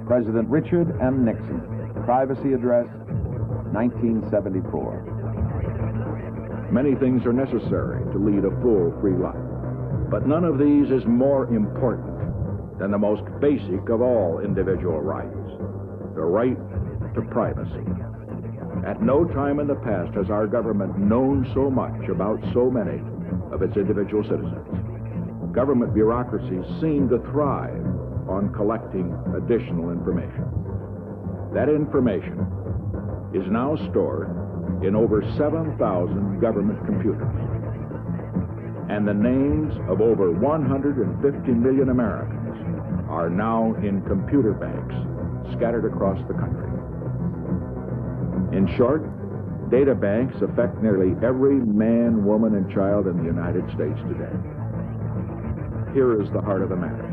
President Richard M. Nixon, Privacy Address, 1974. Many things are necessary to lead a full, free life, but none of these is more important than the most basic of all individual rights, the right to privacy. At no time in the past has our government known so much about so many of its individual citizens. Government bureaucracies seem to thrive on collecting additional information. That information is now stored in over 7,000 government computers. And the names of over 150 million Americans are now in computer banks scattered across the country. In short, data banks affect nearly every man, woman, and child in the United States today. Here is the heart of the matter.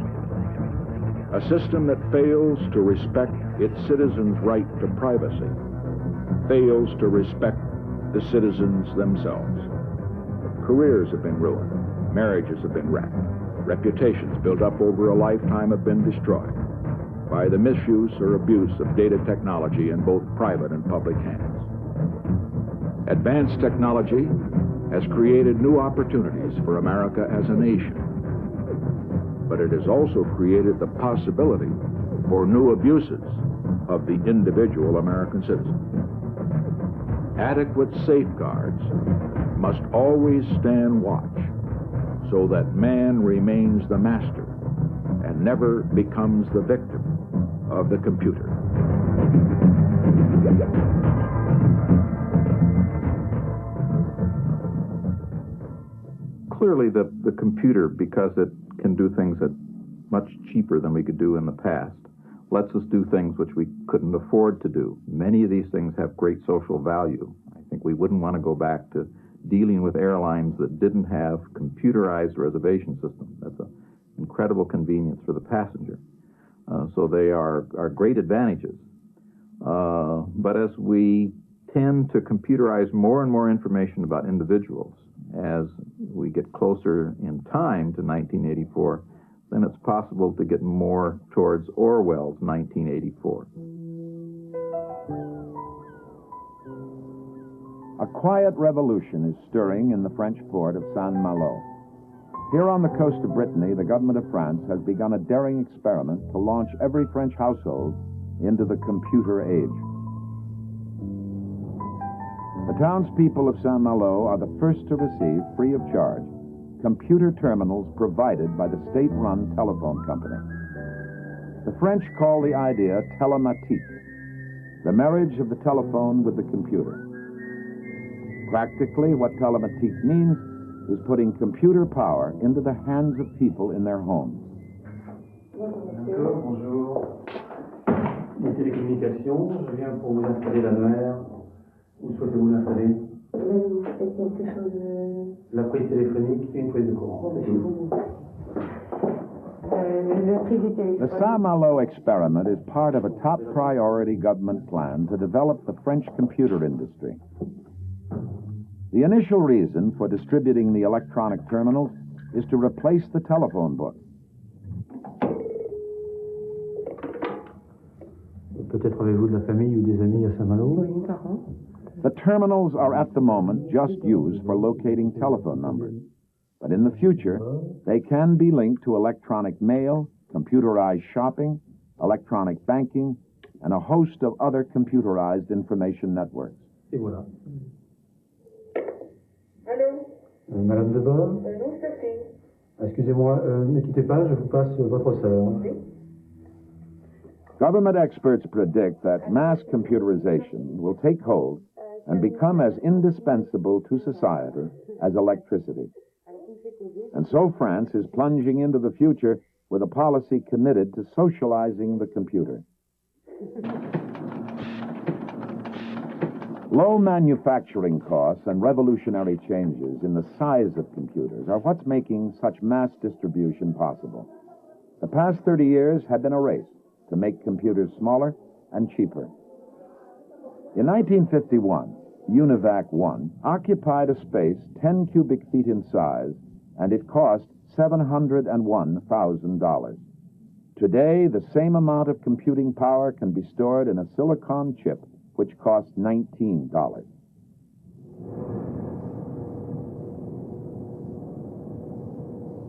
A system that fails to respect its citizens' right to privacy fails to respect the citizens themselves. Careers have been ruined. Marriages have been wrecked. Reputations built up over a lifetime have been destroyed by the misuse or abuse of data technology in both private and public hands. Advanced technology has created new opportunities for America as a nation, but it has also created the possibility for new abuses of the individual American citizen. Adequate safeguards must always stand watch so that man remains the master and never becomes the victim of the computer. Clearly, the computer, because it can do things that much cheaper than we could do in the past, lets us do things which we couldn't afford to do. Many of these things have great social value. I think we wouldn't want to go back to dealing with airlines that didn't have computerized reservation systems. That's an incredible convenience for the passenger. So they are great advantages. But as we tend to computerize more and more information about individuals, as we get closer in time to 1984, then it's possible to get more towards Orwell's 1984. A quiet revolution is stirring in the French port of Saint-Malo. Here on the coast of Brittany, the government of France has begun a daring experiment to launch every French household into the computer age. The townspeople of Saint-Malo are the first to receive, free of charge, computer terminals provided by the state-run telephone company. The French call the idea télématique, the marriage of the telephone with the computer. Practically, what télématique means is putting computer power into the hands of people in their homes. Bonjour. Les télécommunications, je viens pour vous installer l'annuaire. Où souhaitez-vous l'installer? Vous faites quelque chose... La prise téléphonique et une prise de courant. The Saint-Malo experiment is part of a top priority government plan to develop the French computer industry. The initial reason for distributing the electronic terminals is to replace the telephone book. Peut-être avez-vous de la famille ou des amis à Saint-Malo? The terminals are at the moment just used for locating telephone numbers. But in the future, they can be linked to electronic mail, computerized shopping, electronic banking, and a host of other computerized information networks. Et voilà. Allô? Madame de Bord? Non, Sophie. Excusez-moi, ne quittez pas, je vous passe votre sœur. Oui. Government experts predict that mass computerization will take hold and become as indispensable to society as electricity. And so France is plunging into the future with a policy committed to socializing the computer. Low manufacturing costs and revolutionary changes in the size of computers are what's making such mass distribution possible. The past 30 years had been a race to make computers smaller and cheaper. In 1951, UNIVAC 1 occupied a space 10 cubic feet in size, and it cost $701,000. Today, the same amount of computing power can be stored in a silicon chip, which costs $19.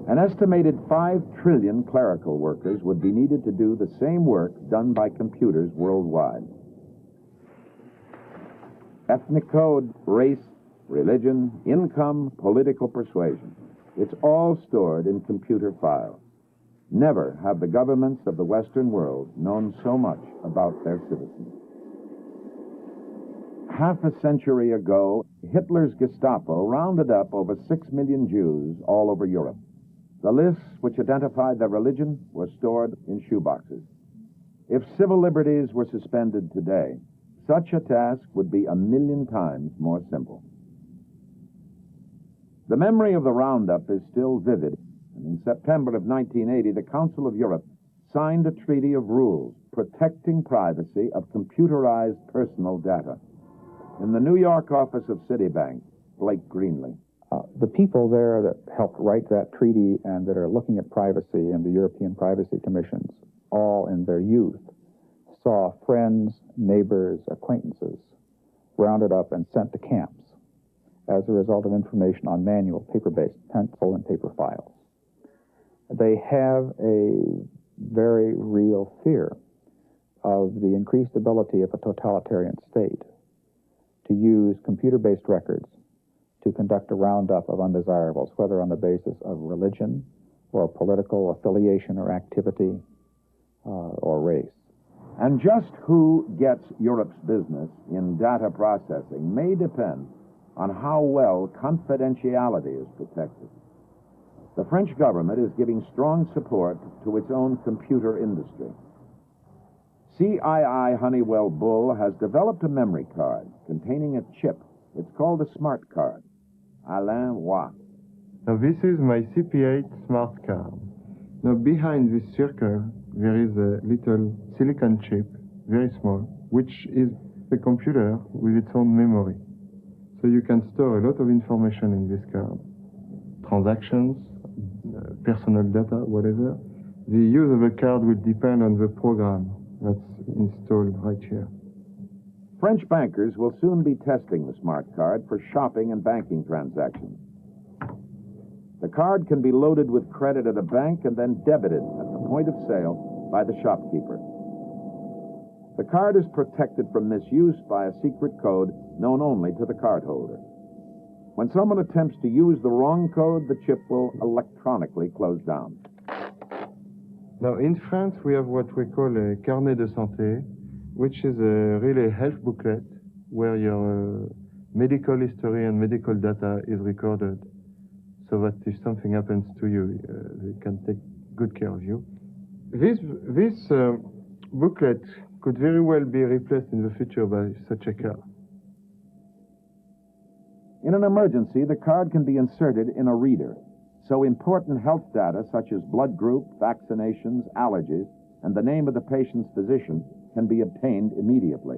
An estimated 5 trillion clerical workers would be needed to do the same work done by computers worldwide. Ethnic code, race, religion, income, political persuasion. It's all stored in computer files. Never have the governments of the Western world known so much about their citizens. Half a century ago, Hitler's Gestapo rounded up over 6 million Jews all over Europe. The lists which identified their religion were stored in shoeboxes. If civil liberties were suspended today, such a task would be 1,000,000 times more simple. The memory of the roundup is still vivid, and in September of 1980, the Council of Europe signed a treaty of rules protecting privacy of computerized personal data. In the New York office of Citibank, Blake Greenlee. The people there that helped write that treaty and that are looking at privacy in the European Privacy Commissions, all in their youth, saw friends, neighbors, acquaintances rounded up and sent to camps as a result of information on manual, paper-based, pencil and paper files. They have a very real fear of the increased ability of a totalitarian state to use computer-based records to conduct a roundup of undesirables, whether on the basis of religion or political affiliation or activity or race. And just who gets Europe's business in data processing may depend on how well confidentiality is protected. The French government is giving strong support to its own computer industry. CII Honeywell Bull has developed a memory card containing a chip. It's called a smart card. Alain Roy. Now this is my CP8 smart card. Now behind this circle there is a little silicon chip, very small, which is the computer with its own memory. So you can store a lot of information in this card. Transactions, personal data, whatever. The use of the card will depend on the program that's installed right here. French bankers will soon be testing the smart card for shopping and banking transactions. The card can be loaded with credit at a bank and then debited at the point of sale by the shopkeeper. The card is protected from misuse by a secret code known only to the cardholder. When someone attempts to use the wrong code, the chip will electronically close down. Now in France we have what we call a carnet de santé, which is a really health booklet where your medical history and medical data is recorded so that if something happens to you, they can take good care of you. This booklet could very well be replaced in the future by such a card. In an emergency, the card can be inserted in a reader, so important health data such as blood group, vaccinations, allergies, and the name of the patient's physician can be obtained immediately.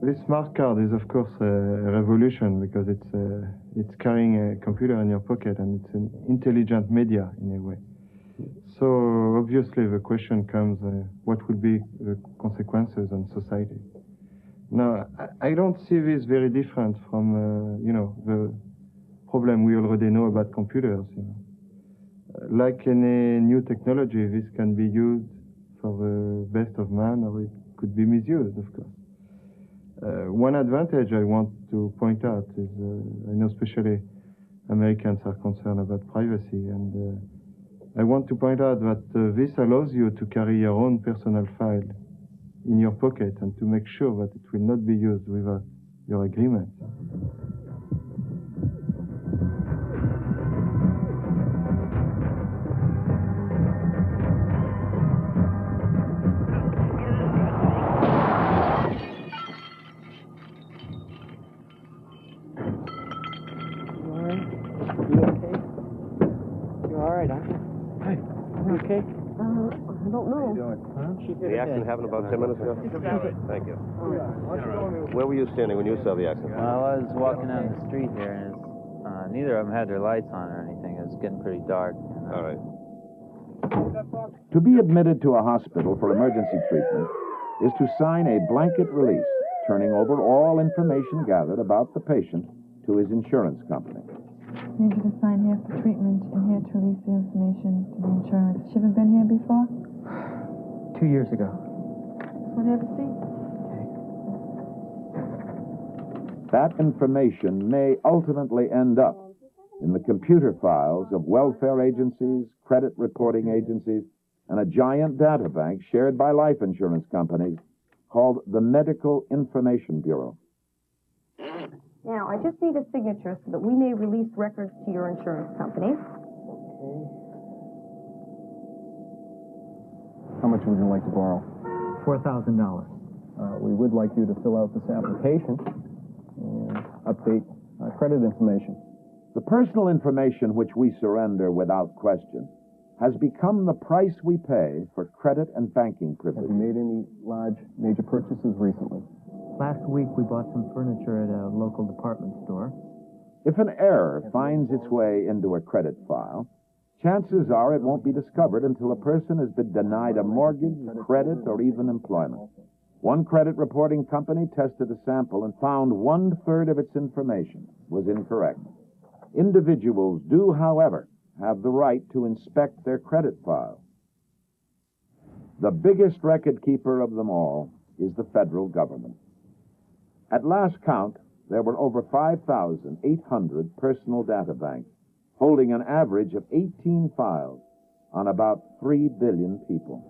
This smart card is, of course, a revolution because it's carrying a computer in your pocket and it's an intelligent media in a way. So obviously the question comes, what will be the consequences on society? Now, I don't see this very different from, the problem we already know about computers. Like any new technology, this can be used for the best of man, or it could be misused, of course. One advantage I want to point out is, I know especially Americans are concerned about privacy, and I want to point out that this allows you to carry your own personal file in your pocket and to make sure that it will not be used without your agreement. The accident happened about 10 minutes ago? Thank you. Where were you standing when you saw the accident? Well, I was walking down the street there, and neither of them had their lights on or anything. It was getting pretty dark. All right. To be admitted to a hospital for emergency treatment is to sign a blanket release, turning over all information gathered about the patient to his insurance company. I need you to sign here for treatment and here to release the information to the insurance. She ever been here before? 2 years ago. Want to have a seat? That information may ultimately end up in the computer files of welfare agencies, credit reporting agencies, and a giant data bank shared by life insurance companies called the Medical Information Bureau. Now, I just need a signature so that we may release records to your insurance company. How much would you like to borrow? $4,000. We would like you to fill out this application and update credit information. The personal information which we surrender without question has become the price we pay for credit and banking Have privileges. you made any large, major purchases recently? Last week we bought some furniture at a local department store. If an error finds its way into a credit file, chances are it won't be discovered until a person has been denied a mortgage, credit, or even employment. One credit reporting company tested a sample and found 1/3 of its information was incorrect. Individuals do, however, have the right to inspect their credit files. The biggest record keeper of them all is the federal government. At last count, there were over 5,800 personal data banks, holding an average of 18 files on about 3 billion people.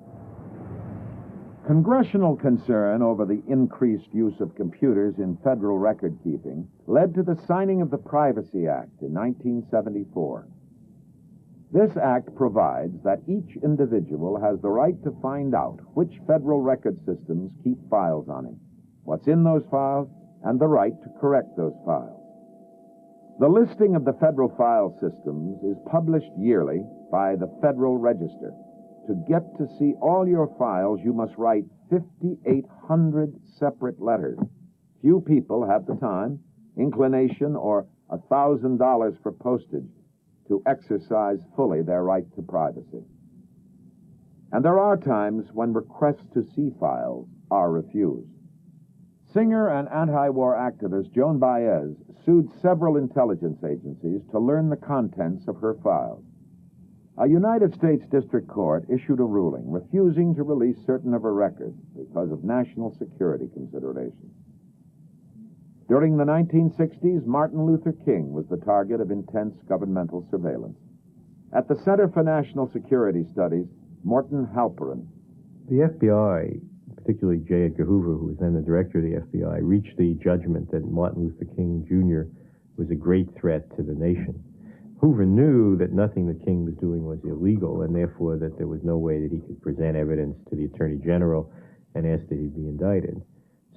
Congressional concern over the increased use of computers in federal record keeping led to the signing of the Privacy Act in 1974. This act provides that each individual has the right to find out which federal record systems keep files on him, what's in those files, and the right to correct those files. The listing of the federal file systems is published yearly by the Federal Register. To get to see all your files, you must write 5,800 separate letters. Few people have the time, inclination, or $1,000 for postage to exercise fully their right to privacy. And there are times when requests to see files are refused. Singer and anti-war activist Joan Baez sued several intelligence agencies to learn the contents of her files. A United States District Court issued a ruling refusing to release certain of her records because of national security considerations. During the 1960s, Martin Luther King was the target of intense governmental surveillance. At the Center for National Security Studies, Morton Halperin. The FBI, particularly J. Edgar Hoover, who was then the director of the FBI, reached the judgment that Martin Luther King Jr. was a great threat to the nation. Hoover knew that nothing that King was doing was illegal, and therefore that there was no way that he could present evidence to the Attorney General and ask that he be indicted.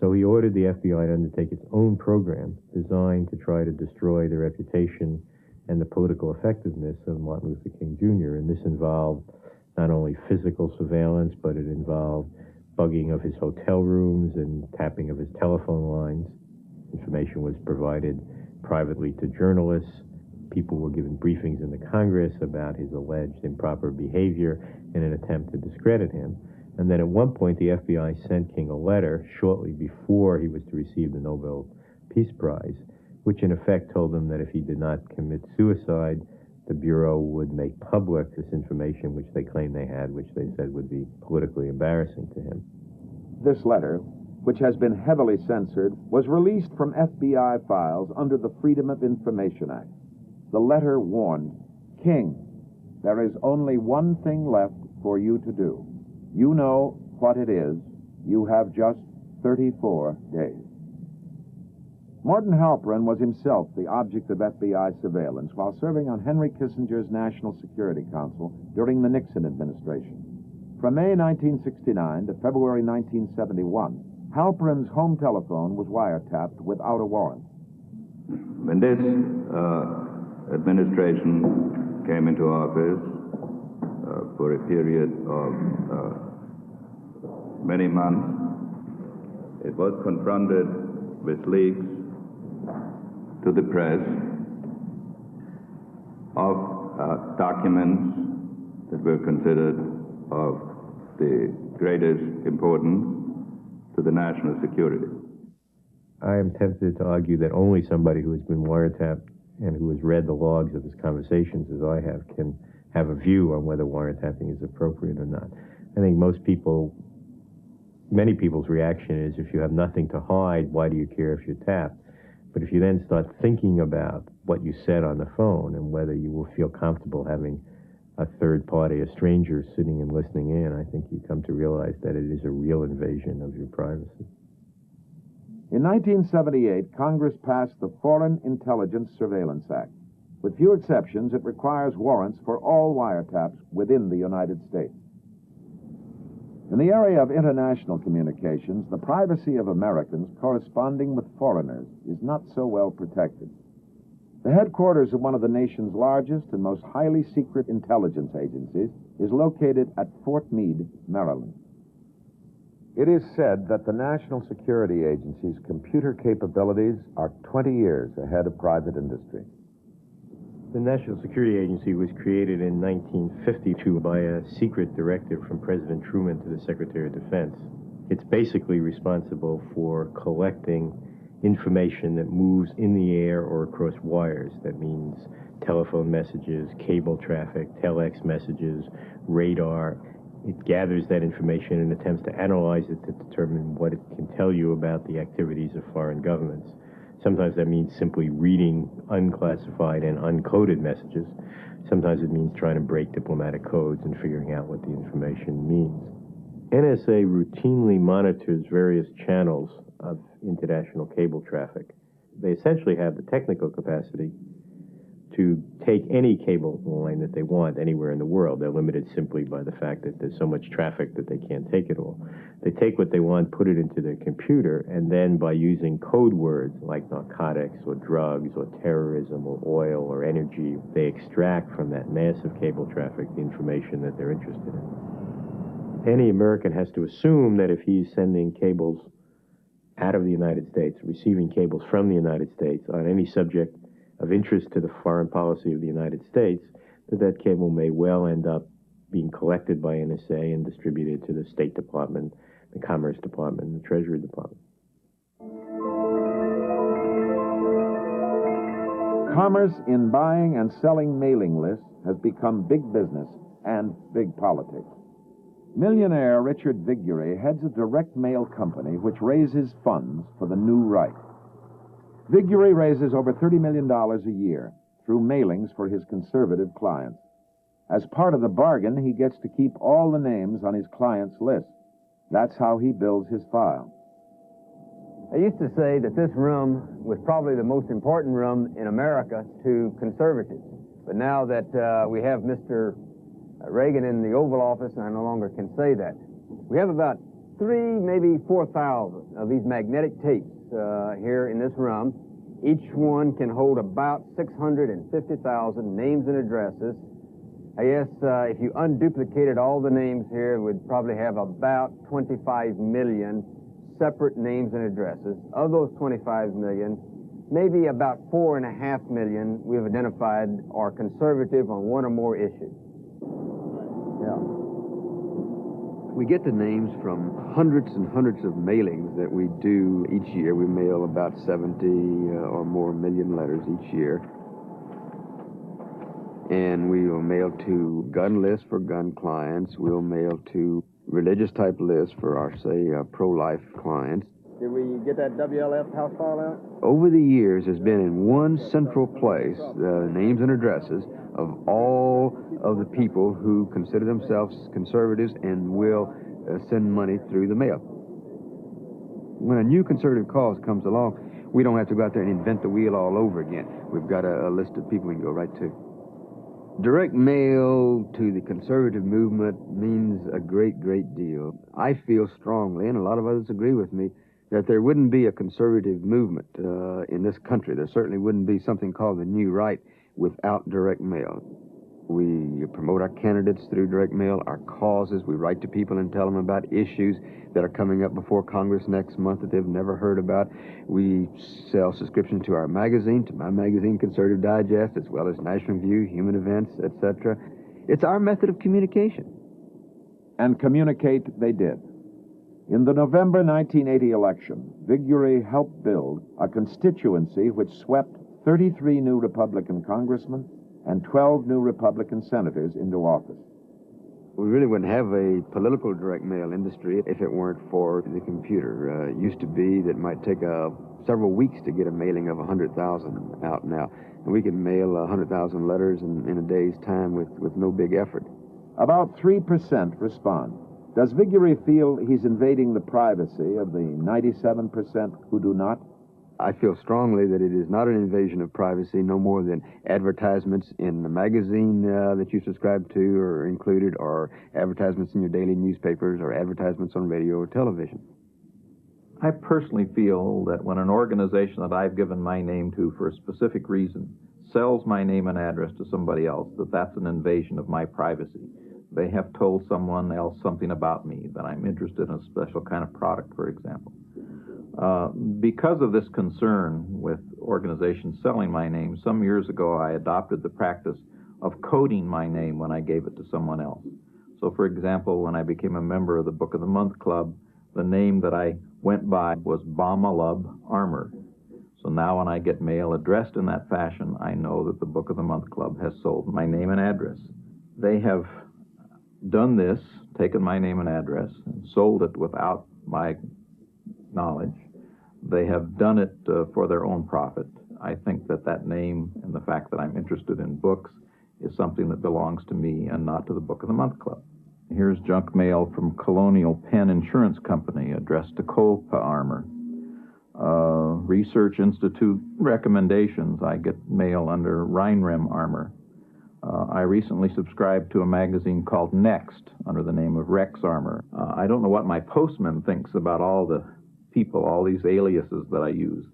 So he ordered the FBI to undertake its own program designed to try to destroy the reputation and the political effectiveness of Martin Luther King Jr., and this involved not only physical surveillance, but it involved bugging of his hotel rooms and tapping of his telephone lines. Information was provided privately to journalists. People were given briefings in the Congress about his alleged improper behavior in an attempt to discredit him. And then at one point, the FBI sent King a letter shortly before he was to receive the Nobel Peace Prize, which in effect told him that if he did not commit suicide, the Bureau would make public this information which they claimed they had, which they said would be politically embarrassing to him. This letter, which has been heavily censored, was released from FBI files under the Freedom of Information Act. The letter warned, King, there is only one thing left for you to do. You know what it is. You have just 34 days. Morton Halperin was himself the object of FBI surveillance while serving on Henry Kissinger's National Security Council during the Nixon administration. From May 1969 to February 1971, Halperin's home telephone was wiretapped without a warrant. When this administration came into office for a period of many months, it was confronted with leaks to the press of documents that were considered of the greatest importance to the national security. I am tempted to argue that only somebody who has been wiretapped and who has read the logs of his conversations, as I have, can have a view on whether wiretapping is appropriate or not. I think many people's reaction is, if you have nothing to hide, why do you care if you're tapped? But if you then start thinking about what you said on the phone and whether you will feel comfortable having a third party, a stranger, sitting and listening in, I think you come to realize that it is a real invasion of your privacy. In 1978, Congress passed the Foreign Intelligence Surveillance Act. With few exceptions, it requires warrants for all wiretaps within the United States. In the area of international communications, the privacy of Americans corresponding with foreigners is not so well protected. The headquarters of one of the nation's largest and most highly secret intelligence agencies is located at Fort Meade, Maryland. It is said that the National Security Agency's computer capabilities are 20 years ahead of private industry. The National Security Agency was created in 1952 by a secret directive from President Truman to the Secretary of Defense. It's basically responsible for collecting information that moves in the air or across wires. That means telephone messages, cable traffic, telex messages, radar. It gathers that information and attempts to analyze it to determine what it can tell you about the activities of foreign governments. Sometimes that means simply reading unclassified and uncoded messages. Sometimes it means trying to break diplomatic codes and figuring out what the information means. NSA routinely monitors various channels of international cable traffic. They essentially have the technical capacity to take any cable line that they want anywhere in the world. They're limited simply by the fact that there's so much traffic that they can't take it all. They take what they want, put it into their computer, and then by using code words like narcotics or drugs or terrorism or oil or energy, they extract from that massive cable traffic the information that they're interested in. Any American has to assume that if he's sending cables out of the United States, receiving cables from the United States on any subject of interest to the foreign policy of the United States, that cable may well end up being collected by NSA and distributed to the State Department, the Commerce Department, and the Treasury Department. Commerce in buying and selling mailing lists has become big business and big politics. Millionaire Richard Viguerie heads a direct mail company which raises funds for the new right. Viguerie raises over $30 million a year through mailings for his conservative clients. As part of the bargain, he gets to keep all the names on his clients' list. That's how he builds his file. I used to say that this room was probably the most important room in America to conservatives. But now that we have Mr. Reagan in the Oval Office, I no longer can say that. We have about 3,000, maybe 4,000 of these magnetic tapes here in this room. Each one can hold about 650,000 names and addresses. I guess if you unduplicated all the names here, we'd probably have about 25 million separate names and addresses. Of those 25 million, maybe about 4.5 million we've identified are conservative on one or more issues. Yeah. We get the names from hundreds and hundreds of mailings that we do each year. We mail about 70 or more million letters each year. And we will mail to gun lists for gun clients. We'll mail to religious type lists for our, say, pro-life clients. Did we get that WLF house file out? Over the years, has been in one central place, the names and addresses of all of the people who consider themselves conservatives and will send money through the mail. When a new conservative cause comes along, we don't have to go out there and invent the wheel all over again. We've got a list of people we can go right to. Direct mail to the conservative movement means a great, great deal. I feel strongly, and a lot of others agree with me, that there wouldn't be a conservative movement in this country. There certainly wouldn't be something called the New Right without direct mail. We promote our candidates through direct mail, our causes. We write to people and tell them about issues that are coming up before Congress next month that they've never heard about. We sell subscriptions to our magazine, to my magazine, Conservative Digest, as well as National Review, Human Events, etc. It's our method of communication. And communicate they did. In the November 1980 election, Viguerie helped build a constituency which swept 33 new Republican congressmen and 12 new Republican senators into office. We really wouldn't have a political direct mail industry if it weren't for the computer. It used to be that it might take several weeks to get a mailing of 100,000 out now. And we can mail 100,000 letters in a day's time with no big effort. About 3% respond. Does Viguerie feel he's invading the privacy of the 97% who do not? I feel strongly that it is not an invasion of privacy, no more than advertisements in the magazine that you subscribe to or included, or advertisements in your daily newspapers, or advertisements on radio or television. I personally feel that when an organization that I've given my name to for a specific reason sells my name and address to somebody else, that's an invasion of my privacy. They have told someone else something about me, that I'm interested in a special kind of product, for example. Because of this concern with organizations selling my name, some years ago I adopted the practice of coding my name when I gave it to someone else. So, for example, when I became a member of the Book of the Month Club, the name that I went by was Bamalub Armour. So now when I get mail addressed in that fashion, I know that the Book of the Month Club has sold my name and address. They have done this, taken my name and address, and sold it without my knowledge. They have done it for their own profit. I think that name and the fact that I'm interested in books is something that belongs to me and not to the Book of the Month Club. Here's junk mail from Colonial Penn Insurance Company addressed to Copa Armour. Research Institute recommendations. I get mail under Rheinrem Armour. I recently subscribed to a magazine called Next under the name of Rex Armour. I don't know what my postman thinks about all the people, all these aliases that I use,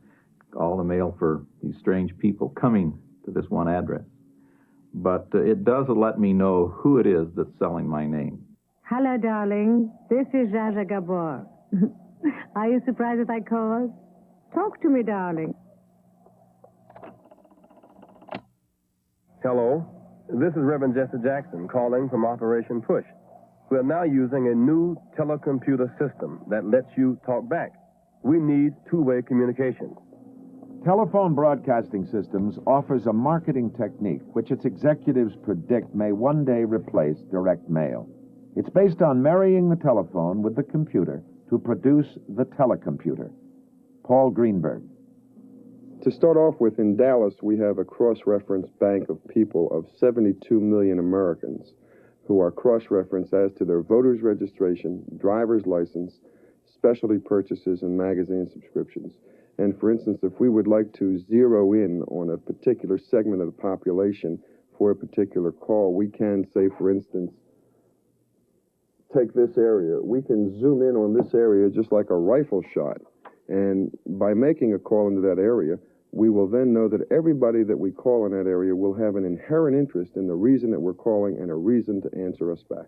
all the mail for these strange people coming to this one address. But it does let me know who it is that's selling my name. Hello, darling. This is Raja Gabor. Are you surprised that I called? Talk to me, darling. Hello. This is Reverend Jesse Jackson calling from Operation Push. We are now using a new telecomputer system that lets you talk back. We need two-way communication. Telephone Broadcasting Systems offers a marketing technique which its executives predict may one day replace direct mail. It's based on marrying the telephone with the computer to produce the telecomputer. Paul Greenberg. To start off with, in Dallas, we have a cross-reference bank of people of 72 million Americans who are cross-referenced as to their voter's registration, driver's license, specialty purchases, and magazine subscriptions. And for instance, if we would like to zero in on a particular segment of the population for a particular call, we can say, for instance, take this area. We can zoom in on this area just like a rifle shot. And by making a call into that area, we will then know that everybody that we call in that area will have an inherent interest in the reason that we're calling and a reason to answer us back.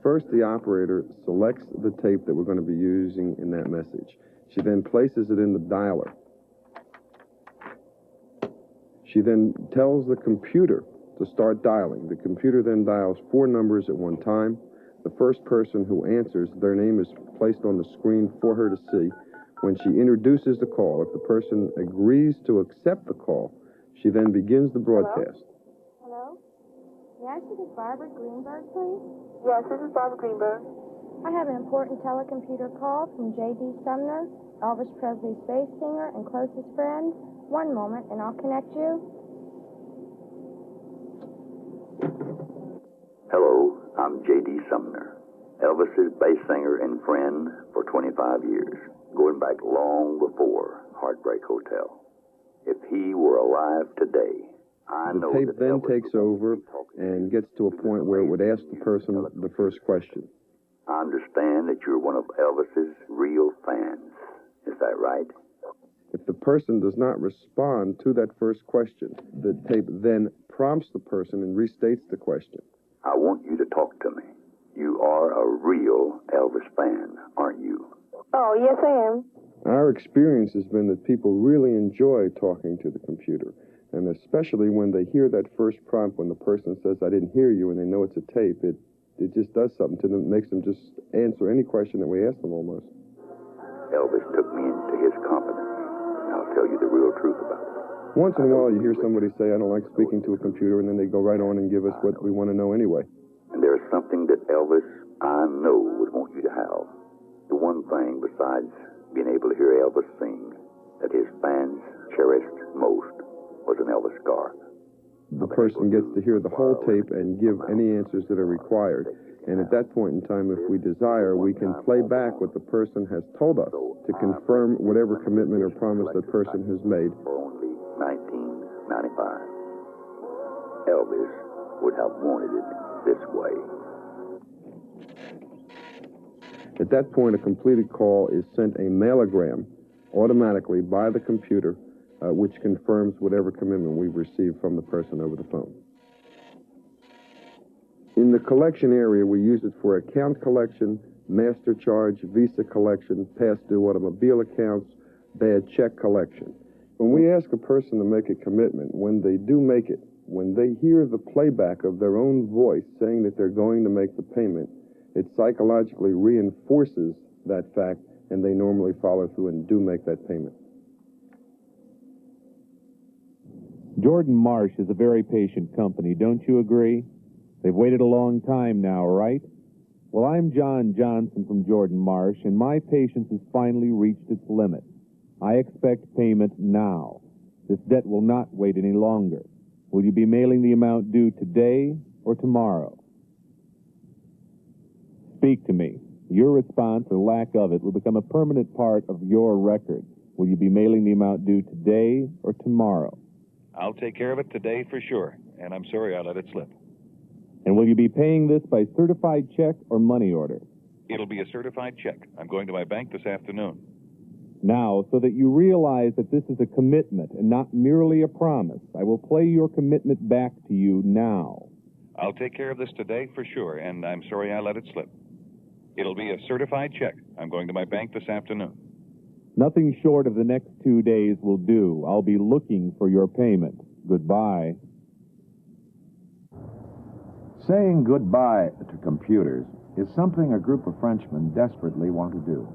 First, the operator selects the tape that we're going to be using in that message. She then places it in the dialer. She then tells the computer to start dialing. The computer then dials 4 numbers at one time. The first person who answers, their name is placed on the screen for her to see. When she introduces the call, if the person agrees to accept the call, she then begins the broadcast. Hello? May I speak with Barbara Greenberg, please? Yes, this is Barbara Greenberg. I have an important telecomputer call from J.D. Sumner, Elvis Presley's bass singer and closest friend. One moment, and I'll connect you. Hello, I'm J.D. Sumner, Elvis's bass singer and friend for 25 years, going back long before Heartbreak Hotel. If he were alive today, I know the tape that then Elvis takes over and gets to a point where it would ask the person the first question. I understand that you're one of Elvis's real fans. Is that right? If the person does not respond to that first question, the tape then prompts the person and restates the question. I want you to talk to me. You are a real Elvis fan, aren't you? Oh, yes, I am. Our experience has been that people really enjoy talking to the computer. And especially when they hear that first prompt when the person says, I didn't hear you, and they know it's a tape, it just does something to them. It makes them just answer any question that we ask them almost. Elvis took me into his confidence, and I'll tell you the real truth about it. Once in a while you hear somebody say, I don't like speaking to a computer, and then they go right on and give us what we want to know anyway. And there's something that Elvis, I know, would want you to have. The one thing, besides being able to hear Elvis sing, that his fans cherished most was an Elvis scar. The person gets to hear the whole tape and give any answers that are required. And at that point in time, if we desire, we can play back what the person has told us to confirm whatever commitment or promise that person has made. For only $19.95. Elvis would have wanted it this way. At that point, a completed call is sent a mailogram automatically by the computer, which confirms whatever commitment we've received from the person over the phone. In the collection area, we use it for account collection, master charge, Visa collection, past due automobile accounts, bad check collection. When we ask a person to make a commitment, when they do make it, when they hear the playback of their own voice saying that they're going to make the payment, it psychologically reinforces that fact, and they normally follow through and do make that payment. Jordan Marsh is a very patient company, don't you agree? They've waited a long time now, right? Well, I'm John Johnson from Jordan Marsh, and my patience has finally reached its limit. I expect payment now. This debt will not wait any longer. Will you be mailing the amount due today or tomorrow? Speak to me. Your response or lack of it will become a permanent part of your record. Will you be mailing the amount due today or tomorrow? I'll take care of it today for sure, and I'm sorry I let it slip. And will you be paying this by certified check or money order? It'll be a certified check. I'm going to my bank this afternoon. Now, so that you realize that this is a commitment and not merely a promise, I will play your commitment back to you now. I'll take care of this today for sure, and I'm sorry I let it slip. It'll be a certified check. I'm going to my bank this afternoon. Nothing short of the next 2 days will do. I'll be looking for your payment. Goodbye. Saying goodbye to computers is something a group of Frenchmen desperately want to do.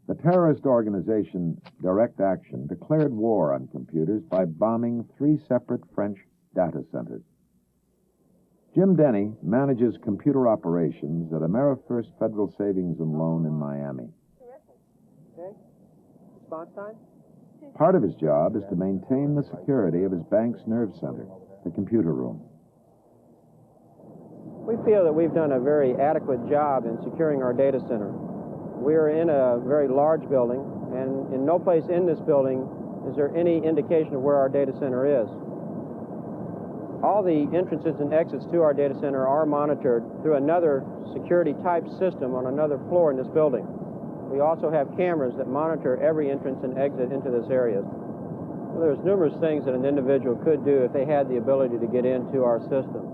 The terrorist organization Direct Action declared war on computers by bombing 3 separate French data centers. Jim Denny manages computer operations at AmeriFirst Federal Savings and Loan in Miami. Okay. Response time? Part of his job is to maintain the security of his bank's nerve center, the computer room. We feel that we've done a very adequate job in securing our data center. We are in a very large building, and in no place in this building is there any indication of where our data center is. All the entrances and exits to our data center are monitored through another security-type system on another floor in this building. We also have cameras that monitor every entrance and exit into this area. Well, there's numerous things that an individual could do if they had the ability to get into our system.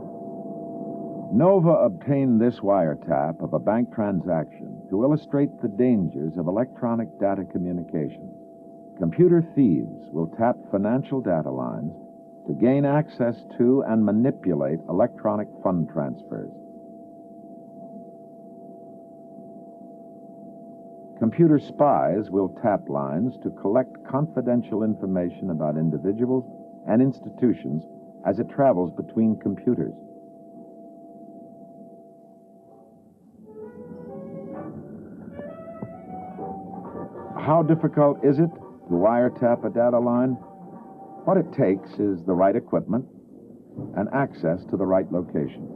Nova obtained this wiretap of a bank transaction to illustrate the dangers of electronic data communication. Computer thieves will tap financial data lines to gain access to and manipulate electronic fund transfers. Computer spies will tap lines to collect confidential information about individuals and institutions as it travels between computers. How difficult is it to wiretap a data line? What it takes is the right equipment and access to the right location.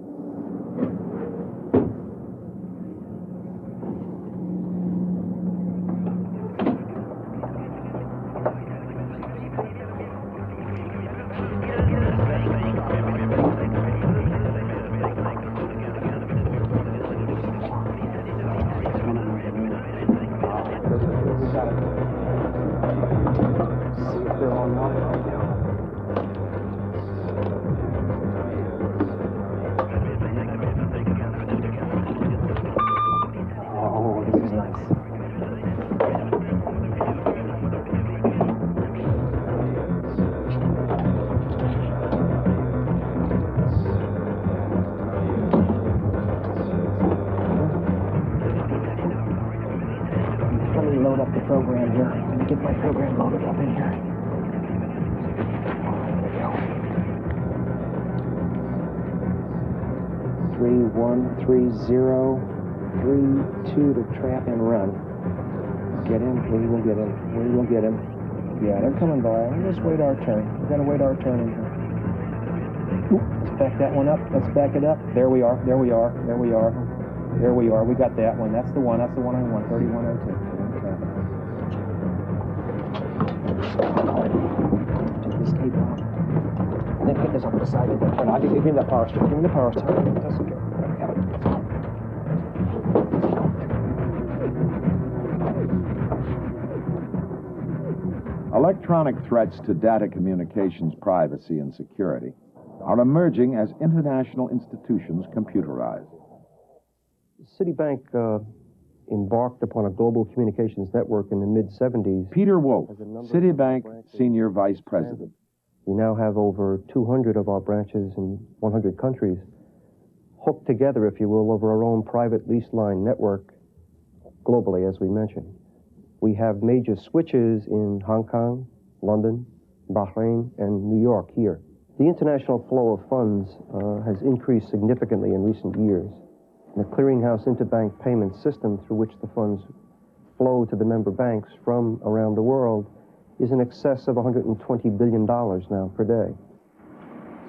313032 to trap and run. Get him. We will get him. We will get him. Yeah, they're coming by. We'll just wait our turn. We're going to wait our turn in here. Ooh, let's back that one up. Let's back it up. There we are. There we are. There we are. There we are. We got that one. That's the one. That's the one I want. 3102. Take this tape off. And then pick this up to the side. I'll give him that power strip. Give him the power strip. That's okay. Have it. Electronic threats to data communications privacy and security are emerging as international institutions computerize. Citibank embarked upon a global communications network in the mid-'70s. Peter Wolf, Citibank Senior Vice President. We now have over 200 of our branches in 100 countries hooked together, if you will, over our own private lease line network globally, as we mentioned. We have major switches in Hong Kong, London, Bahrain, and New York here. The international flow of funds has increased significantly in recent years. The clearinghouse interbank payment system through which the funds flow to the member banks from around the world is in excess of $120 billion now per day.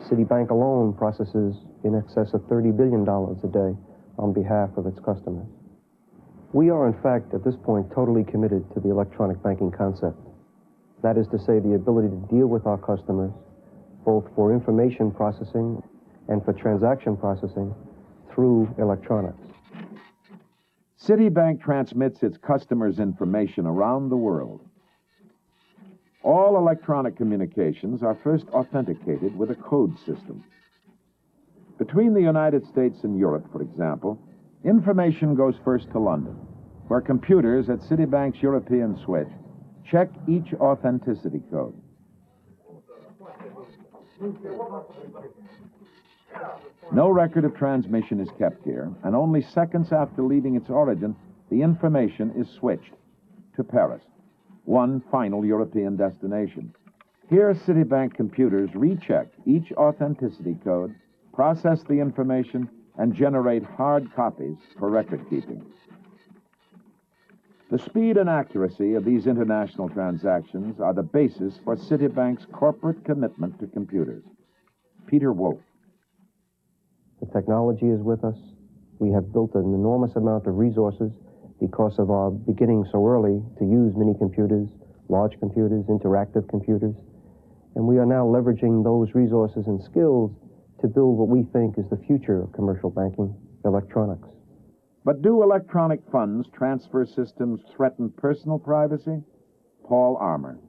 Citibank alone processes in excess of $30 billion a day on behalf of its customers. We are, in fact, at this point, totally committed to the electronic banking concept. That is to say, the ability to deal with our customers, both for information processing and for transaction processing, through electronics. Citibank transmits its customers' information around the world. All electronic communications are first authenticated with a code system. Between the United States and Europe, for example, information goes first to London, where computers at Citibank's European switch check each authenticity code. No record of transmission is kept here, and only seconds after leaving its origin, the information is switched to Paris, one final European destination. Here, Citibank computers recheck each authenticity code, process the information, and generate hard copies for record keeping. The speed and accuracy of these international transactions are the basis for Citibank's corporate commitment to computers. Peter Wolf. The technology is with us. We have built an enormous amount of resources because of our beginning so early to use mini computers, large computers, interactive computers. And we are now leveraging those resources and skills to build what we think is the future of commercial banking, electronics. But do electronic funds transfer systems threaten personal privacy? Paul Armour.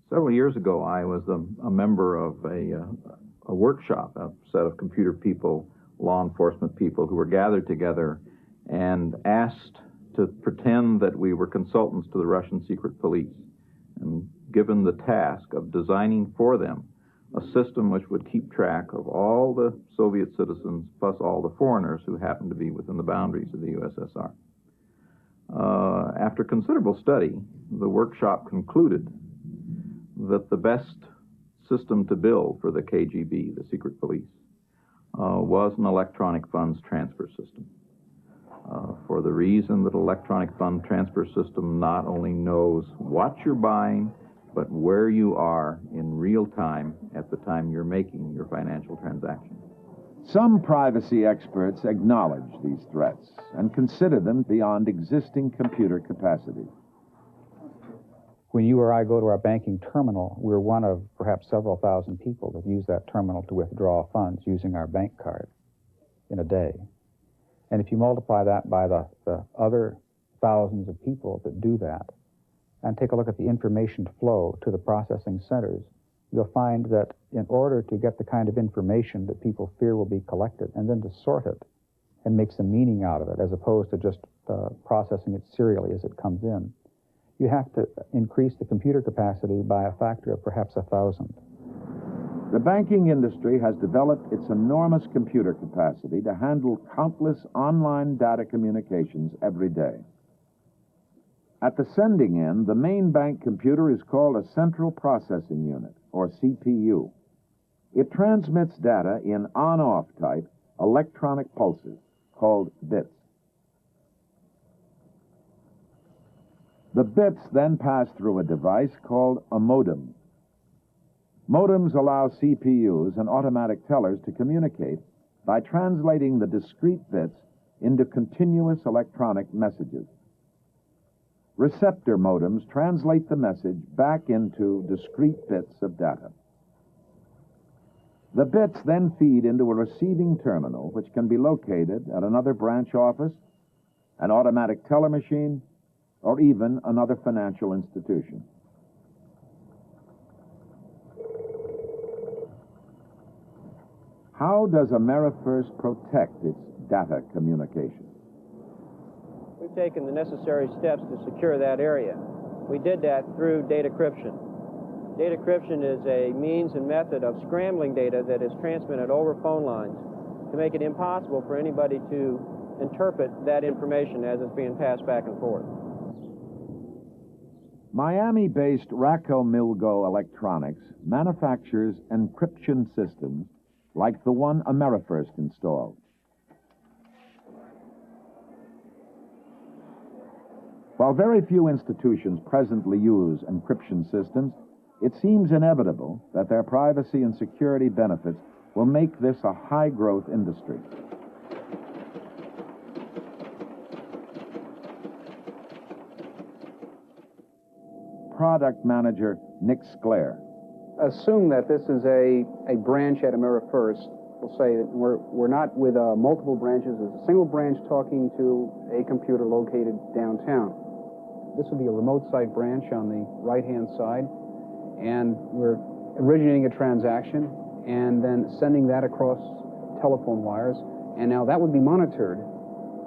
Several years ago, I was a member of a workshop, a set of computer people, law enforcement people who were gathered together and asked to pretend that we were consultants to the Russian secret police and given the task of designing for them a system which would keep track of all the Soviet citizens plus all the foreigners who happened to be within the boundaries of the USSR. After considerable study, the workshop concluded that the best system to build for the KGB, the secret police, was an electronic funds transfer system. For the reason that electronic fund transfer system not only knows what you're buying, but where you are in real time at the time you're making your financial transaction. Some privacy experts acknowledge these threats and consider them beyond existing computer capacity. When you or I go to our banking terminal, we're one of perhaps several thousand people that use that terminal to withdraw funds using our bank card in a day. And if you multiply that by the other thousands of people that do that, and take a look at the information flow to the processing centers, you'll find that in order to get the kind of information that people fear will be collected, and then to sort it and make some meaning out of it, as opposed to just processing it serially as it comes in, you have to increase the computer capacity by a factor of perhaps 1,000. The banking industry has developed its enormous computer capacity to handle countless online data communications every day. At the sending end, the main bank computer is called a Central Processing Unit, or CPU. It transmits data in on-off type electronic pulses called bits. The bits then pass through a device called a modem. Modems allow CPUs and automatic tellers to communicate by translating the discrete bits into continuous electronic messages. Receptor modems translate the message back into discrete bits of data. The bits then feed into a receiving terminal, which can be located at another branch office, an automatic teller machine, or even another financial institution. How does AmeriFirst protect its data communication? We've taken the necessary steps to secure that area. We did that through data encryption. Data encryption is a means and method of scrambling data that is transmitted over phone lines to make it impossible for anybody to interpret that information as it's being passed back and forth. Miami-based Raquel Milgo Electronics manufactures encryption systems like the one AmeriFirst installed. While very few institutions presently use encryption systems, it seems inevitable that their privacy and security benefits will make this a high-growth industry. Product manager Nick Sclair. Assume that this is a branch at AmeriFirst. We'll say that we're not with multiple branches. It's a single branch talking to a computer located downtown. This would be a remote site branch on the right-hand side, and we're originating a transaction and then sending that across telephone wires, and now that would be monitored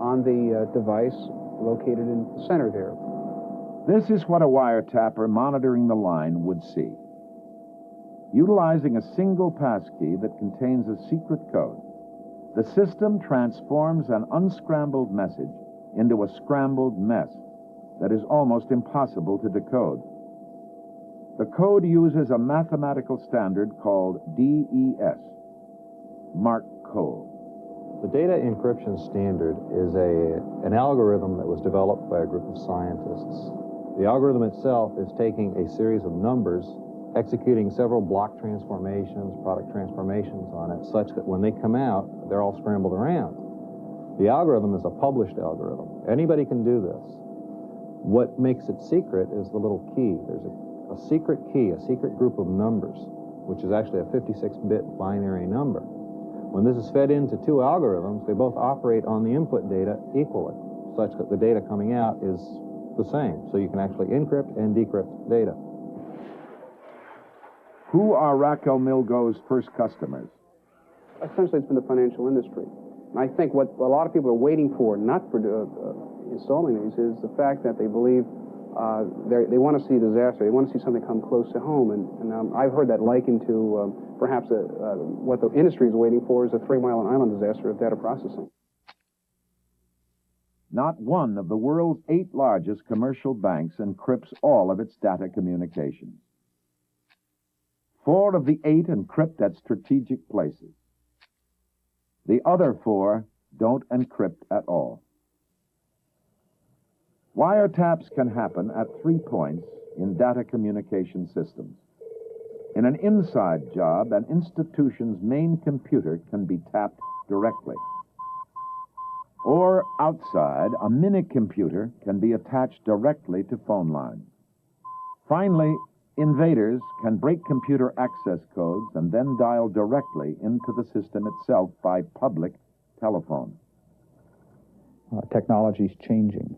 on the device located in the center there. This is what a wiretapper monitoring the line would see. Utilizing a single passkey that contains a secret code, the system transforms an unscrambled message into a scrambled mess that is almost impossible to decode. The code uses a mathematical standard called DES, Mark Code. The data encryption standard is an algorithm that was developed by a group of scientists. The algorithm itself is taking a series of numbers, executing several block transformations, product transformations on it, such that when they come out, they're all scrambled around. The algorithm is a published algorithm. Anybody can do this. What makes it secret is the little key. There's a secret key, a secret group of numbers, which is actually a 56-bit binary number. When this is fed into two algorithms, they both operate on the input data equally, such that the data coming out is the same. So you can actually encrypt and decrypt data. Who are Raquel Milgo's first customers? Essentially, it's been the financial industry. And I think what a lot of people are waiting for, not for installing these, is the fact that they believe they want to see disaster. They want to see something come close to home. And I've heard that likened to perhaps what the industry is waiting for is a 3 Mile Island disaster of data processing. Not one of the world's 8 largest commercial banks encrypts all of its data communications. 4 of the 8 encrypt at strategic places. The other 4 don't encrypt at all. Wiretaps can happen at 3 points in data communication systems. In an inside job, an institution's main computer can be tapped directly. Or outside, a mini-computer can be attached directly to phone lines. Finally, invaders can break computer access codes and then dial directly into the system itself by public telephone. Technology's changing.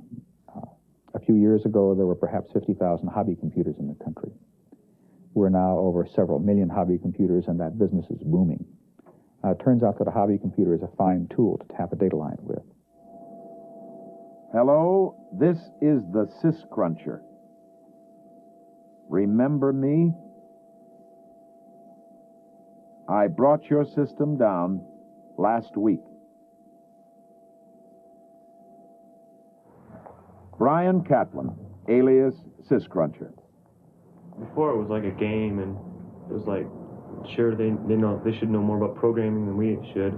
A few years ago, there were perhaps 50,000 hobby computers in the country. We're now over several million hobby computers, and that business is booming. It turns out that a hobby computer is a fine tool to tap a data line with. Hello, this is the Syscruncher. Remember me? I brought your system down last week. Brian Catlin, alias Syscruncher. Before it was like a game, and it was like, sure, they should know more about programming than we should.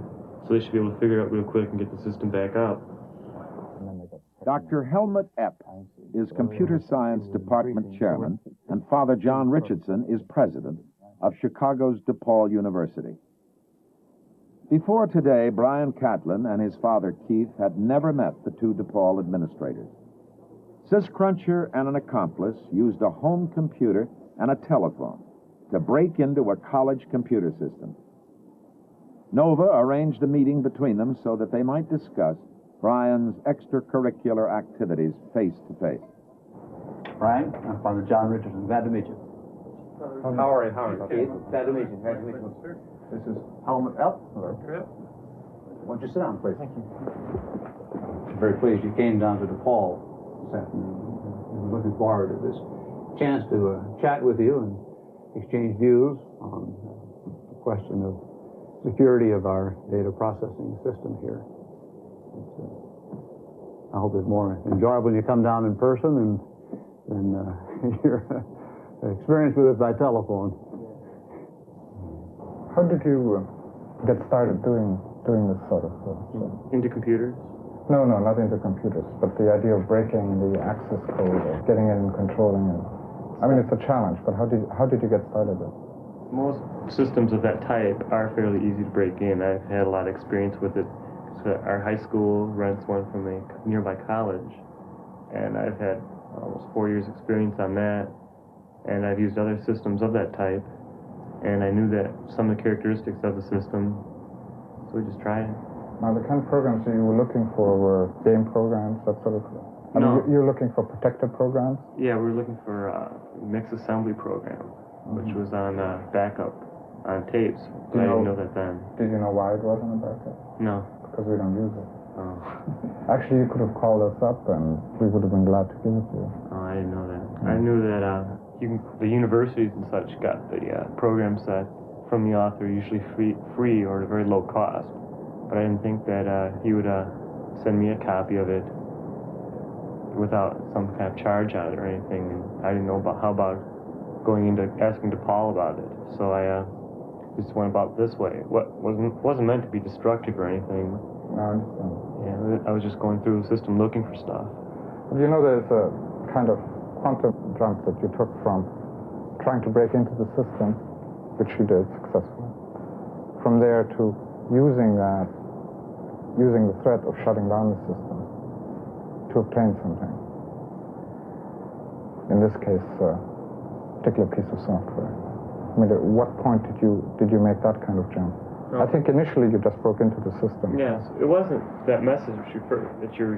So they should be able to figure it out real quick and get the system back up. Dr. Helmut Epp is Computer Science Department Chairman, and Father John Richardson is President of Chicago's DePaul University. Before today, Brian Catlin and his father Keith had never met the two DePaul administrators. Sis Cruncher and an accomplice used a home computer and a telephone to break into a college computer system. Nova arranged a meeting between them so that they might discuss Brian's extracurricular activities face to face. Brian, I'm Father John Richardson. Glad to meet you. How are you? Keith, glad to meet you. Glad to meet you. This is Helmut Epp. Hello. Why don't you sit down, please? Thank you. I'm very pleased you came down to DePaul this afternoon. I'm looking forward to this chance to chat with you and exchange views on the question of security of our data processing system here. I hope it's more enjoyable when you come down in person and your experience with it by telephone. How did you get started doing this sort of stuff? Into computers? No, not into computers, but the idea of breaking the access code or getting in and controlling it. I mean, it's a challenge, but how did you get started with it? Most systems of that type are fairly easy to break in. I've had a lot of experience with it. So our high school rents one from a nearby college, and I've had almost 4 years experience on that, and I've used other systems of that type, and I knew that some of the characteristics of the system, so we just tried it. Now, the kind of programs that you were looking for were game programs, that sort of... I mean, you're looking for protected programs? Yeah, we were looking for a mixed assembly program, which was on backup on tapes, but I didn't know that then. Did you know why it wasn't a backup? No. Because we don't use it. Oh. Actually, you could have called us up and we would have been glad to give it to you. Oh, I didn't know that. I knew that the universities and such got the programs that from the author usually free or at a very low cost. But I didn't think that he would send me a copy of it without some kind of charge on it or anything. And I didn't know how about going into asking DePaul about it. So I just went about this way. What wasn't meant to be destructive or anything. I understand. Yeah, I was just going through the system looking for stuff. But you know, there's a kind of quantum jump that you took from trying to break into the system, which you did successfully, from there to using the threat of shutting down the system to obtain something. In this case, a particular piece of software. I mean, at what point did you make that kind of jump? No. I think initially you just broke into the system. Yes, it wasn't that message that you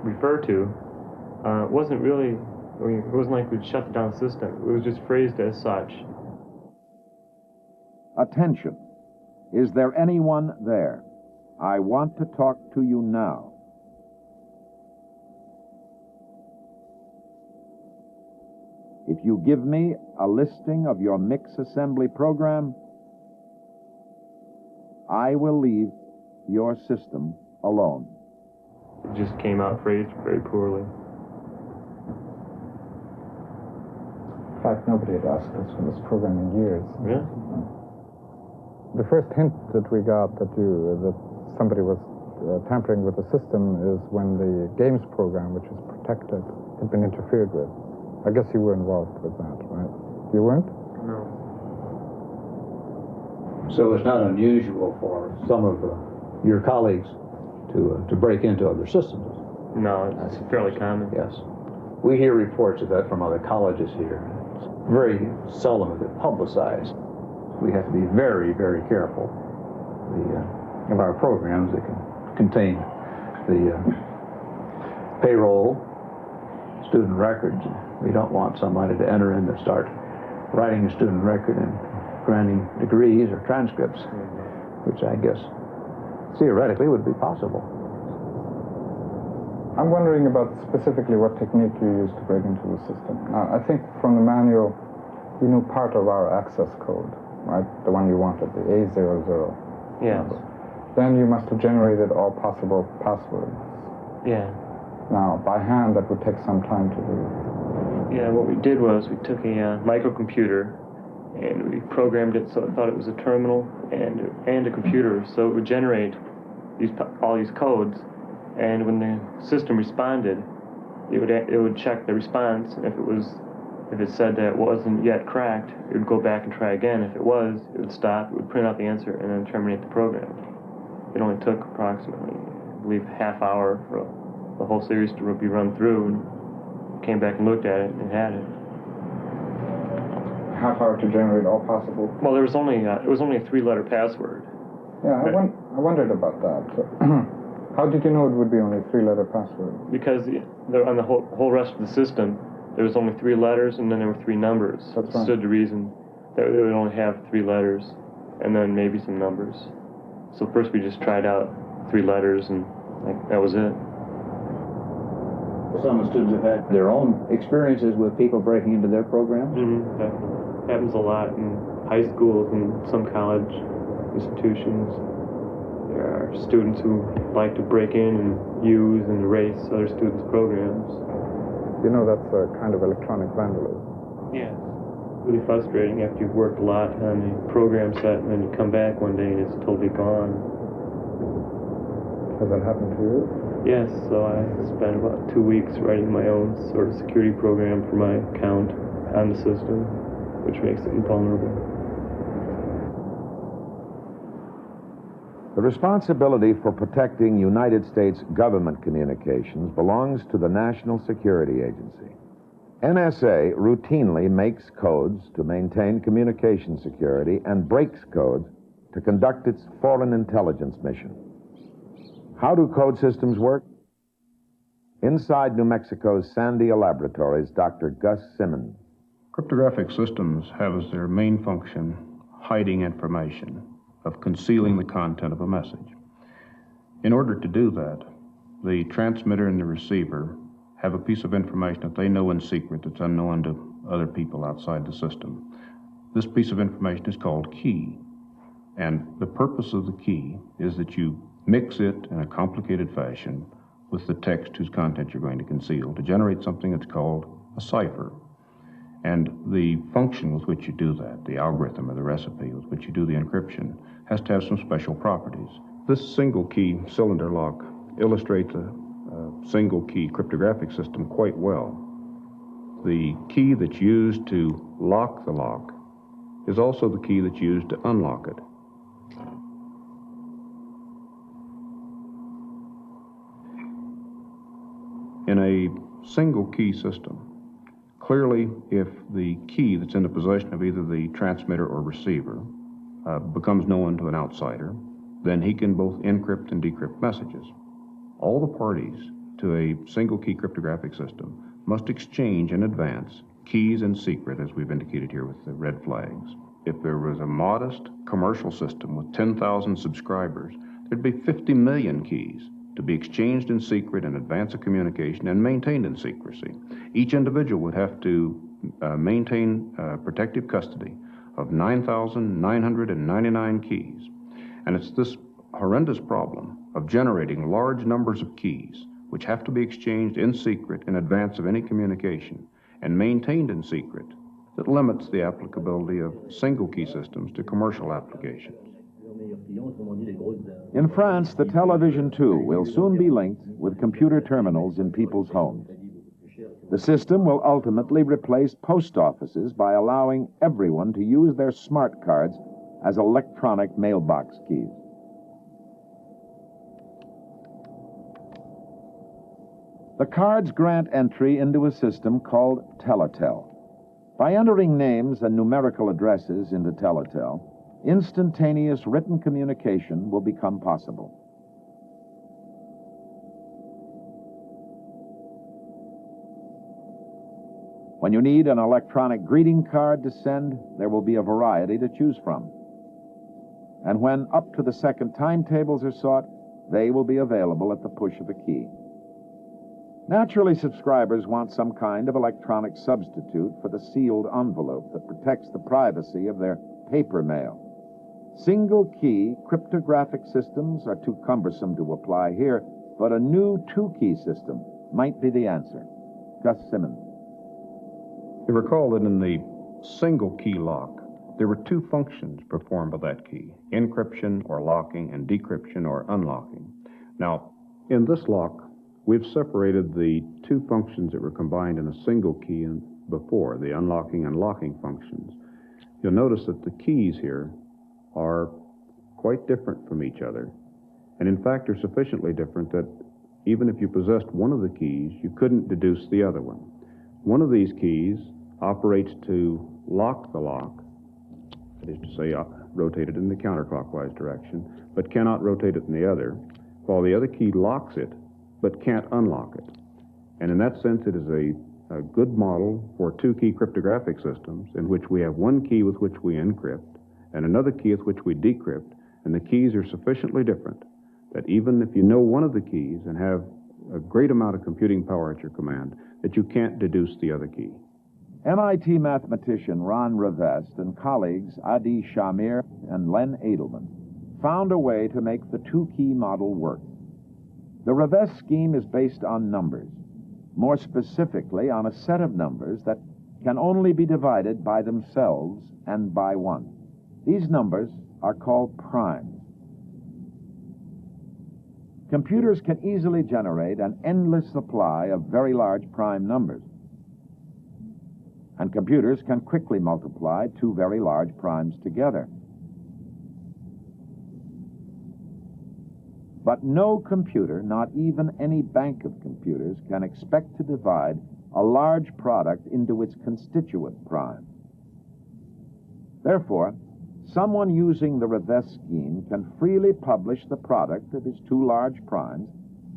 refer to. It wasn't really. I mean, it wasn't like we'd shut down the system. It was just phrased as such. Attention. Is there anyone there? I want to talk to you now. If you give me a listing of your mix assembly program, I will leave your system alone. It just came out phrased very poorly. In fact, nobody had asked us for this program in years. Yeah. The first hint that we got that somebody was tampering with the system is when the games program, which is protected, had been interfered with. I guess you were involved with that, right? You weren't? No. So it's not unusual for some of your colleagues to break into other systems. No, it's fairly common. Yes. We hear reports of that from other colleges here. It's very seldom is it publicized. We have to be very, very careful of our programs that can contain the payroll, student records. We don't want somebody to enter in to start writing a student record and granting degrees or transcripts, which I guess theoretically would be possible. I'm wondering about specifically what technique you used to break into the system. I think from the manual, you knew part of our access code, right? The one you wanted, the A00. Yes. Number. Then you must have generated all possible passwords. Yeah. Now, by hand, that would take some time to do. Yeah, what we did was we took a microcomputer and we programmed it so it thought it was a terminal and a computer, so it would generate all these codes, and when the system responded, it would check the response. If it said that it wasn't yet cracked, it would go back and try again. If it was, it would stop, it would print out the answer, and then terminate the program. It only took approximately, I believe, half hour for the whole series to be run through, and came back and looked at it and had it. Half hour to generate all possible. Well, it was only a 3-letter password. Yeah, I wondered about that. How did you know it would be only a 3-letter password? Because on the whole rest of the system, there was only 3 letters, and then there were 3 numbers. That's right. Stood to reason that they would only have 3 letters, and then maybe some numbers. So first we just tried out 3 letters, and that was it. Some of the students have had their own experiences with people breaking into their programs. Mm-hmm. That happens a lot in high schools and some college institutions. There are students who like to break in and use and erase other students' programs. You know, that's a kind of electronic vandalism. Yeah. Really frustrating after you've worked a lot on the program set, and then you come back one day and it's totally gone. Has that happened to you? Yes, so I spent about 2 weeks writing my own sort of security program for my account on the system, which makes it invulnerable. The responsibility for protecting United States government communications belongs to the National Security Agency. NSA routinely makes codes to maintain communication security and breaks codes to conduct its foreign intelligence mission. How do code systems work? Inside New Mexico's Sandia Laboratories, Dr. Gus Simmons. Cryptographic systems have as their main function hiding information, of concealing the content of a message. In order to do that, the transmitter and the receiver have a piece of information that they know in secret that's unknown to other people outside the system. This piece of information is called key, and the purpose of the key is that you mix it in a complicated fashion with the text whose content you're going to conceal to generate something that's called a cipher. And the function with which you do that, the algorithm or the recipe with which you do the encryption, has to have some special properties. This single key cylinder lock illustrates a single key cryptographic system quite well. The key that's used to lock the lock is also the key that's used to unlock it. In a single key system, clearly, if the key that's in the possession of either the transmitter or receiver becomes known to an outsider, then he can both encrypt and decrypt messages. All the parties to a single key cryptographic system must exchange in advance keys in secret, as we've indicated here with the red flags. If there was a modest commercial system with 10,000 subscribers, there'd be 50 million keys to be exchanged in secret in advance of communication and maintained in secrecy. Each individual would have to maintain protective custody of 9,999 keys. And it's this horrendous problem of generating large numbers of keys, which have to be exchanged in secret in advance of any communication and maintained in secret, that limits the applicability of single key systems to commercial applications. In France, the television, too, will soon be linked with computer terminals in people's homes. The system will ultimately replace post offices by allowing everyone to use their smart cards as electronic mailbox keys. The cards grant entry into a system called Teletel. By entering names and numerical addresses into Teletel, instantaneous written communication will become possible. When you need an electronic greeting card to send, there will be a variety to choose from. And when up to the second timetables are sought, they will be available at the push of a key. Naturally, subscribers want some kind of electronic substitute for the sealed envelope that protects the privacy of their paper mail. Single-key cryptographic systems are too cumbersome to apply here, but a new two-key system might be the answer. Gus Simmons. You recall that in the single key lock, there were two functions performed by that key, encryption or locking and decryption or unlocking. Now, in this lock, we've separated the two functions that were combined in a single key before, the unlocking and locking functions. You'll notice that the keys here are quite different from each other, and in fact are sufficiently different that even if you possessed one of the keys, you couldn't deduce the other one. One of these keys operates to lock the lock, that is to say, rotate it in the counterclockwise direction, but cannot rotate it in the other, while the other key locks it, but can't unlock it. And in that sense, it is a good model for two-key cryptographic systems in which we have one key with which we encrypt and another key with which we decrypt, and the keys are sufficiently different that even if you know one of the keys and have a great amount of computing power at your command, that you can't deduce the other key. MIT mathematician Ron Rivest and colleagues Adi Shamir and Len Edelman found a way to make the two-key model work. The Rivest scheme is based on numbers, more specifically on a set of numbers that can only be divided by themselves and by one. These numbers are called primes. Computers can easily generate an endless supply of very large prime numbers. And computers can quickly multiply two very large primes together. But no computer, not even any bank of computers, can expect to divide a large product into its constituent primes. Therefore, someone using the Rivest scheme can freely publish the product of his two large primes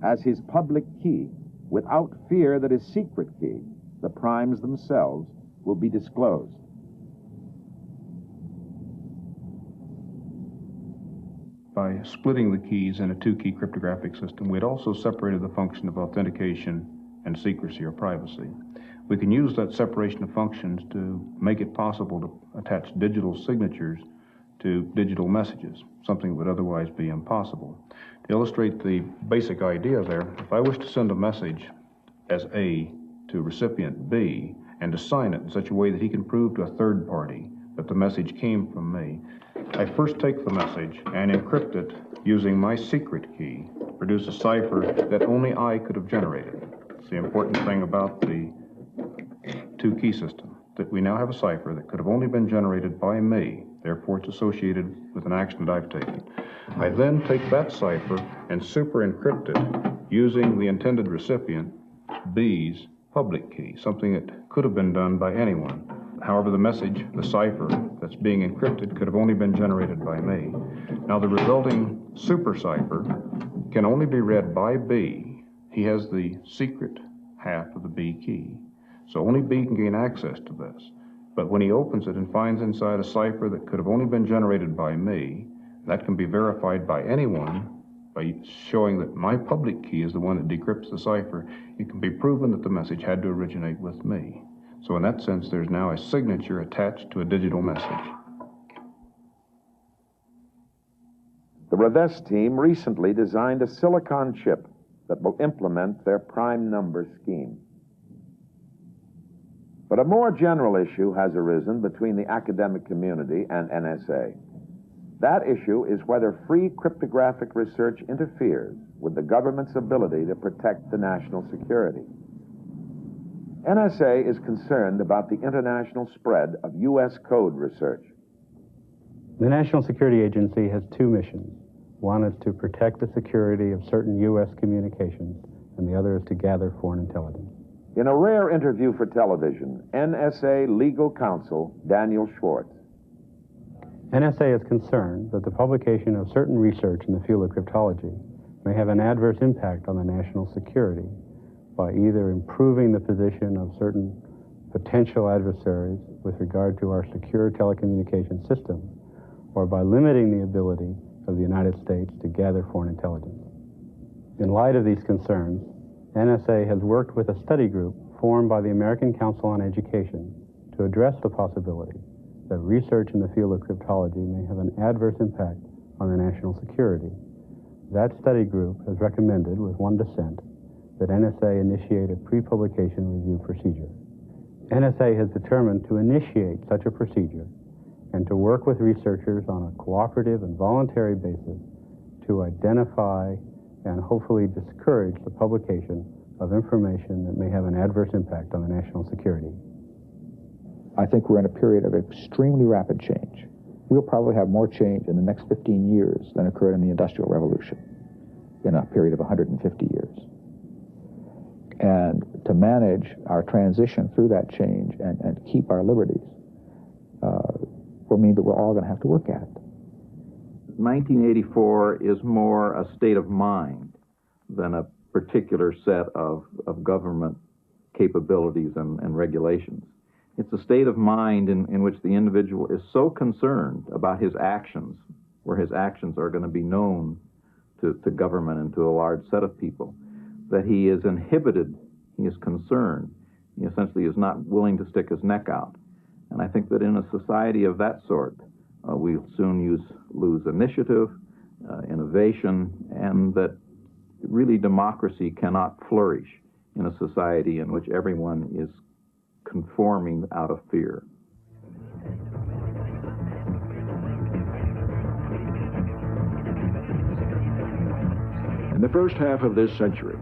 as his public key without fear that his secret key, the primes themselves, will be disclosed. By splitting the keys in a two-key cryptographic system, we'd also separated the function of authentication and secrecy or privacy. We can use that separation of functions to make it possible to attach digital signatures to digital messages, something that would otherwise be impossible. To illustrate the basic idea there, if I wish to send a message as A to recipient B and to sign it in such a way that he can prove to a third party that the message came from me, I first take the message and encrypt it using my secret key, produce a cipher that only I could have generated. It's the important thing about the two-key system, that we now have a cipher that could have only been generated by me, therefore it's associated with an action that I've taken. I then take that cipher and super encrypt it using the intended recipient, B's public key, something that could have been done by anyone. However, the message, the cipher that's being encrypted, could have only been generated by me. Now, the resulting super cipher can only be read by B. He has the secret half of the B key. So only B can gain access to this. But when he opens it and finds inside a cipher that could have only been generated by me, that can be verified by anyone by showing that my public key is the one that decrypts the cipher. It can be proven that the message had to originate with me. So in that sense, there's now a signature attached to a digital message. The Rivest team recently designed a silicon chip that will implement their prime number scheme. But a more general issue has arisen between the academic community and NSA. That issue is whether free cryptographic research interferes with the government's ability to protect the national security. NSA is concerned about the international spread of U.S. code research. The National Security Agency has two missions. One is to protect the security of certain U.S. communications, and the other is to gather foreign intelligence. In a rare interview for television, NSA legal counsel Daniel Schwartz. NSA is concerned that the publication of certain research in the field of cryptology may have an adverse impact on the national security by either improving the position of certain potential adversaries with regard to our secure telecommunication system, or by limiting the ability of the United States to gather foreign intelligence. In light of these concerns, NSA has worked with a study group formed by the American Council on Education to address the possibility that research in the field of cryptology may have an adverse impact on the national security. That study group has recommended, with one dissent, that NSA initiate a pre-publication review procedure. NSA has determined to initiate such a procedure and to work with researchers on a cooperative and voluntary basis to identify and hopefully discourage the publication of information that may have an adverse impact on the national security. I think we're in a period of extremely rapid change. We'll probably have more change in the next 15 years than occurred in the Industrial Revolution in a period of 150 years. And to manage our transition through that change and keep our liberties will mean that we're all going to have to work at it. 1984 is more a state of mind than a particular set of government capabilities and regulations. It's a state of mind in which the individual is so concerned about his actions, where his actions are going to be known to government and to a large set of people, that he is inhibited, he is concerned, he essentially is not willing to stick his neck out. And I think that in a society of that sort, we'll soon lose initiative, innovation, and that really democracy cannot flourish in a society in which everyone is conforming out of fear. In the first half of this century,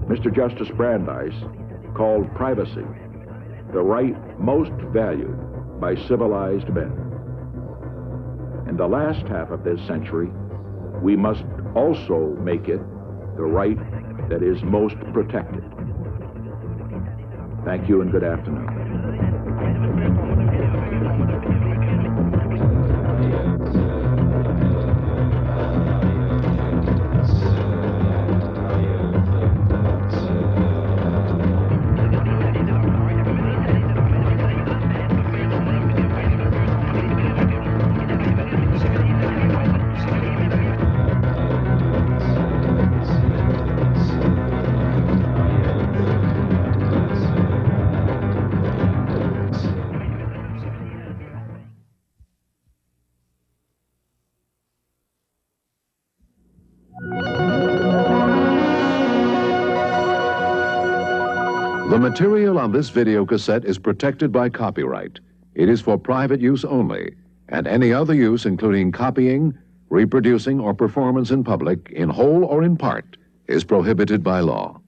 Mr. Justice Brandeis called privacy the right most valued by civilized men. In the last half of this century, we must also make it the right that is most protected. Thank you and good afternoon. The material on this video cassette is protected by copyright. It is for private use only, and any other use, including copying, reproducing, or performance in public, in whole or in part, is prohibited by law.